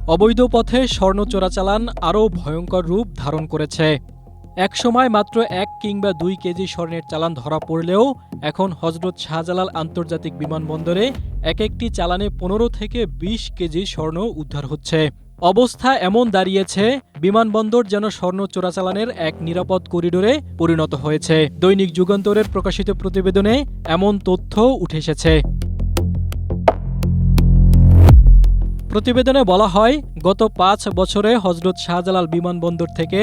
অবৈধ পথে স্বর্ণ চোরাচালান আরও ভয়ঙ্কর রূপ ধারণ করেছে। একসময় মাত্র 1 কিংবা 2 কেজি স্বর্ণের চালান ধরা পড়লেও এখন হজরত শাহজালাল আন্তর্জাতিক বিমানবন্দরে একটি চালানে 15 থেকে 20 কেজি স্বর্ণ উদ্ধার হচ্ছে। অবস্থা এমন দাঁড়িয়েছে, বিমানবন্দর যেন স্বর্ণ চোরাচালানের এক নিরাপদ করিডোরে পরিণত হয়েছে। দৈনিক যুগান্তরের প্রকাশিত প্রতিবেদনে এমন তথ্য উঠে এসেছে। প্রতিবেদনে বলা হয়, গত 5 বছরে হজরত শাহজালাল বিমানবন্দর থেকে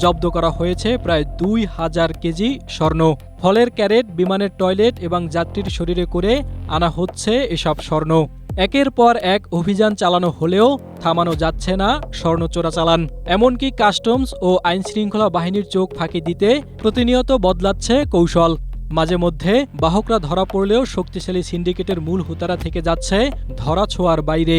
জব্দ করা হয়েছে প্রায় 2000 কেজি স্বর্ণ। ফলের ক্যারেট, বিমানের টয়লেট এবং যাত্রীর শরীরে করে আনা হচ্ছে এসব স্বর্ণ। একের পর এক অভিযান চালানো হলেও থামানো যাচ্ছে না স্বর্ণ চোরাচালান। এমনকি কাস্টমস ও আইনশৃঙ্খলা বাহিনীর চোখ ফাঁকি দিতে প্রতিনিয়ত বদলাচ্ছে কৌশল। মাঝে মধ্যে বাহকরা ধরা পড়লেও শক্তিশালী সিন্ডিকেটের মূল হোতারা থেকে যাচ্ছে ধরাছোঁয়ার বাইরে।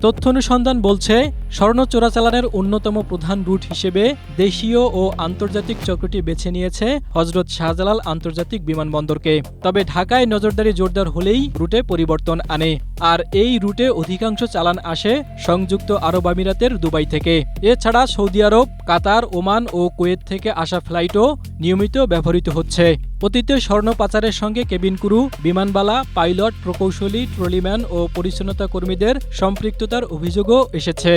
তথ্য অনুসন্ধান বলছে, স্বর্ণ চোরাচালানের অন্যতম প্রধান রুট হিসেবে দেশীয় ও আন্তর্জাতিক চক্রটি বেছে নিয়েছে হজরত শাহজালাল আন্তর্জাতিক বিমানবন্দরকে। তবে ঢাকায় নজরদারি জোরদার হলেই রুটে পরিবর্তন আনে। আর এই রুটে অধিকাংশ চালান আসে সংযুক্ত আরব আমিরাতের দুবাই থেকে। এছাড়া সৌদি আরব, কাতার, ওমান ও কুয়েত থেকে আসা ফ্লাইটও নিয়মিত ব্যবহৃত হচ্ছে। অতীতে স্বর্ণ পাচারের সঙ্গে কেবিন ক্রু, বিমানবালা, পাইলট, প্রকৌশলী, ট্রলিম্যান ও পরিচ্ছন্নতা কর্মীদের সম্পৃক্ততার অভিযোগও এসেছে।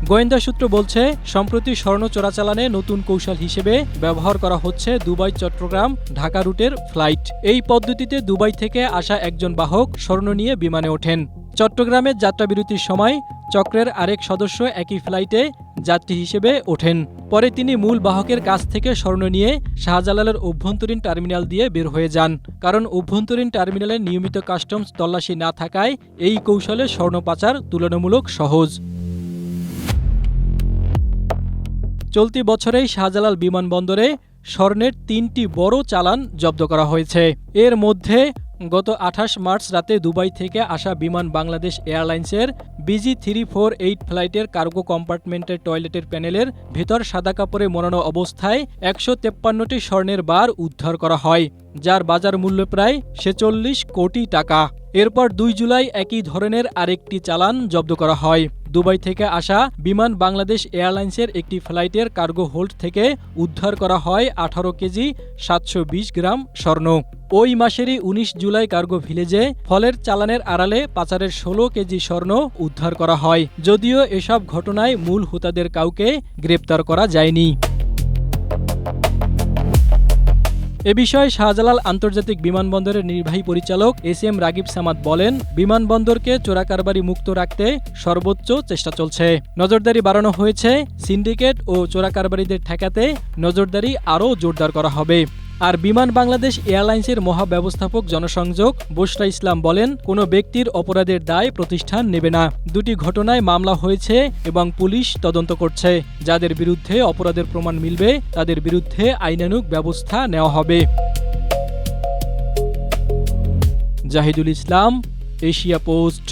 গোয়েন্দা সূত্র বলছে, সম্প্রতি স্বর্ণ চোরাচালানে নতুন কৌশল হিসেবে ব্যবহার করা হচ্ছে দুবাই, চট্টগ্রাম, ঢাকা রুটের ফ্লাইট। এই পদ্ধতিতে দুবাই থেকে আসা একজন বাহক স্বর্ণ নিয়ে বিমানে ওঠেন। চট্টগ্রামের যাত্রাবিরতির সময় চক্রের আরেক সদস্য একই ফ্লাইটে যাত্রী হিসেবে ওঠেন। পরে তিনি মূল বাহকের কাছ থেকে স্বর্ণ নিয়ে শাহজালালের অভ্যন্তরীণ টার্মিনাল দিয়ে বের হয়ে যান। কারণ অভ্যন্তরীণ টার্মিনালে নিয়মিত কাস্টমস তল্লাশি না থাকায় এই কৌশলে স্বর্ণ পাচার তুলনামূলক সহজ। চলতি বছরেই শাহজালাল বিমানবন্দরে স্বর্ণের 3টি বড় চালান জব্দ করা হয়েছে। এর মধ্যে গত 28 মার্চ রাতে দুবাই থেকে আসা বিমান বাংলাদেশ এয়ারলাইন্সের BG348 ফ্লাইটের কার্গো কম্পার্টমেন্টের টয়লেটের প্যানেলের ভেতর সাদা কাপড়ে মোড়ানো অবস্থায় 153টি স্বর্ণের বার উদ্ধার করা হয়, যার বাজার মূল্য প্রায় 46 কোটি টাকা। এরপর 2 জুলাই একই ধরনের আরেকটি চালান জব্দ করা হয়। দুবাই থেকে আসা বিমান বাংলাদেশ এয়ারলাইন্সের একটি ফ্লাইটের কার্গো হোল্ড থেকে উদ্ধার করা হয় 18 কেজি 720 গ্রাম স্বর্ণ। ওই মাসেরই 19 জুলাই কার্গো ভিলেজে ফলের চালানের আড়ালে পাচারের 16 কেজি স্বর্ণ উদ্ধার করা হয়। যদিও এসব ঘটনায় মূল হোতাদের কাউকে গ্রেপ্তার করা যায়নি। এ বিষয়ে শাহজালাল আন্তর্জাতিক বিমানবন্দরের নির্বাহী পরিচালক SM রাগিব সামাদ বলেন, বিমানবন্দরকে চোরাকারবারি মুক্ত রাখতে সর্বোচ্চ চেষ্টা চলছে। নজরদারি বাড়ানো হয়েছে। সিন্ডিকেট ও চোরাকারবারিদের ঠেকাতে নজরদারি আরও জোরদার করা হবে। আর বিমান বাংলাদেশ এয়ারলাইন্সের মহাব্যবস্থাপক জনসংযোগ বুশরা ইসলাম বলেন, কোনো ব্যক্তির অপরাধের দায় প্রতিষ্ঠান নেবে না। 2টি ঘটনায় মামলা হয়েছে এবং পুলিশ তদন্ত করছে। যাদের বিরুদ্ধে অপরাধের প্রমাণ মিলবে তাদের বিরুদ্ধে আইনানুগ ব্যবস্থা নেওয়া হবে। জাহিদুল ইসলাম, এশিয়া পোস্ট।